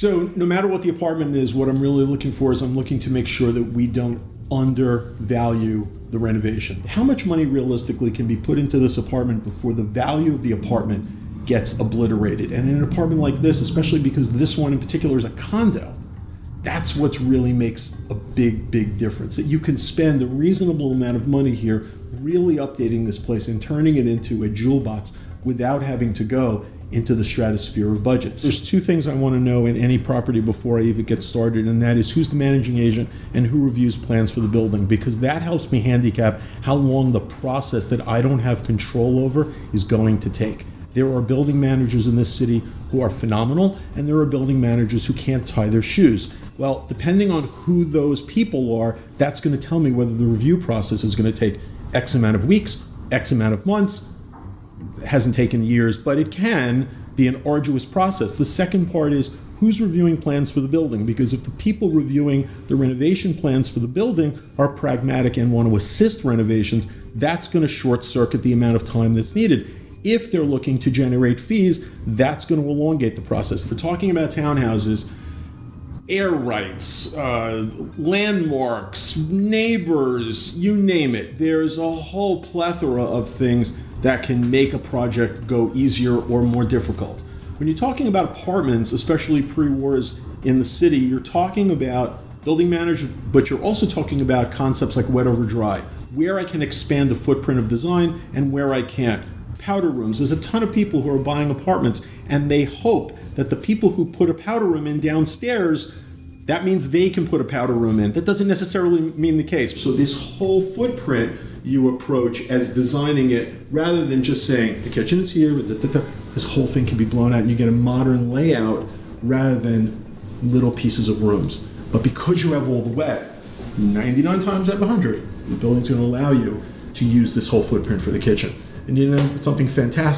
So no matter what the apartment is, what I'm really looking for is I'm looking to make sure that we don't undervalue the renovation. How much money realistically can be put into this apartment before the value of the apartment gets obliterated? And in an apartment like this, especially because this one in particular is a condo, that's what really makes a big, big difference. That you can spend a reasonable amount of money here really updating this place and turning it into a jewel box without having to go into the stratosphere of budgets. There's two things I want to know in any property before I even get started, and that is who's the managing agent and who reviews plans for the building, because that helps me handicap how long the process that I don't have control over is going to take. There are building managers in this city who are phenomenal, and there are building managers who can't tie their shoes. Well, depending on who those people are, that's going to tell me whether the review process is going to take X amount of weeks, X amount of months. It hasn't taken years, but it can be an arduous process. The second part is who's reviewing plans for the building, because if the people reviewing the renovation plans for the building are pragmatic and want to assist renovations, that's going to short circuit the amount of time that's needed. If they're looking to generate fees, that's going to elongate the process. If we're talking about townhouses, air rights, landmarks, neighbors, you name it. There's a whole plethora of things that can make a project go easier or more difficult. When you're talking about apartments, especially pre-wars in the city, you're talking about building managers, but you're also talking about concepts like wet over dry, where I can expand the footprint of design and where I can't. Powder rooms. There's a ton of people who are buying apartments and they hope that the people who put a powder room in downstairs, that means they can put a powder room in. That doesn't necessarily mean the case. So this whole footprint you approach as designing it rather than just saying the kitchen is here, this whole thing can be blown out and you get a modern layout rather than little pieces of rooms. But because you have all the wet, 99 times out of 100, the building's going to allow you to use this whole footprint for the kitchen. And you know, it's something fantastic.